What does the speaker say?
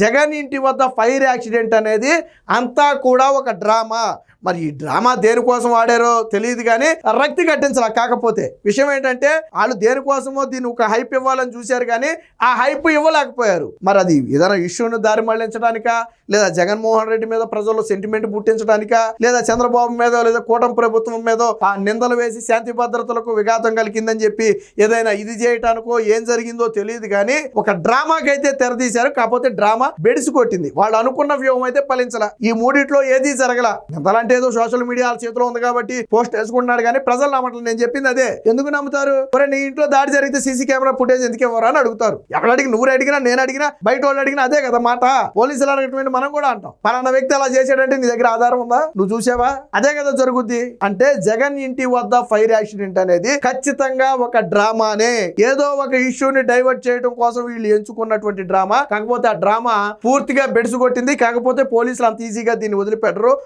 జగన్ ఇంటి వద్ద fire accident అనేది అంతా కూడా ఒక డ్రామా. మరి ఈ డ్రామా దేనికోసం ఆడారో తెలియదు కానీ రక్తి కట్టించాల. కాకపోతే విషయం ఏంటంటే వాళ్ళు దేనికోసమో దీన్ని ఒక హైప్ ఇవ్వాలని చూశారు కానీ ఆ హైప్ ఇవ్వలేకపోయారు. మరి అది ఏదైనా ఇష్యూను దారి మళ్లించడానికా, లేదా జగన్మోహన్ రెడ్డి మీద ప్రజల్లో సెంటిమెంట్ పుట్టించడానికా, లేదా చంద్రబాబు మీద, లేదా కూటమి ప్రభుత్వం మీద ఆ నిందలు వేసి శాంతి భద్రతలకు విఘాతం కలిగిందని చెప్పి ఏదైనా ఇది చేయటానికో ఏం జరిగిందో తెలియదు కానీ ఒక డ్రామాకైతే తెరదీశారు. కాకపోతే డ్రామా బెడిసి కొట్టింది. వాళ్ళు అనుకున్న వ్యూహం అయితే ఫలించాల. ఈ మూడిట్లో ఏది జరగల. నిందలంటే ఏదో సోషల్ మీడియా చేతిలో ఉంది కాబట్టి పోస్ట్ వేసుకుంటున్నాడు కానీ ప్రజలు నమ్మట్లేదు. నేను చెప్పింది అదే. ఎందుకు నమ్ముతారు? మరి నీ ఇంట్లో దాడి జరిగితే సీసీ కెమెరా ఫుటేజ్ ఎందుకు ఇవ్వరా అని అడుగుతారు. ఎవరు అడిగినా, నువ్వు అడిగినా, నేను అడిగినా, బయట వాళ్ళు అడిగినా అదే కదా మాట. పోలీసులు అడిగినటువంటి మనం కూడా అంటాం, పలానా వ్యక్తి అలా చేశాడంటే నీ దగ్గర ఆధారం ఉందా, నువ్వు చూసావా? అదే కదా జరుగుద్ది. అంటే జగన్ ఇంటి వద్ద ఫైర్ యాక్సిడెంట్ అనేది ఖచ్చితంగా ఒక డ్రామానే. ఏదో ఒక ఇష్యూని డైవర్ట్ చేయడం కోసం వీళ్ళు ఎంచుకున్నటువంటి డ్రామా. కాకపోతే ఆ డ్రామా పూర్తిగా బెడిసి కొట్టింది. కాకపోతే పోలీసులు అంత ఈజీగా దీన్ని వదిలిపెట్టరు.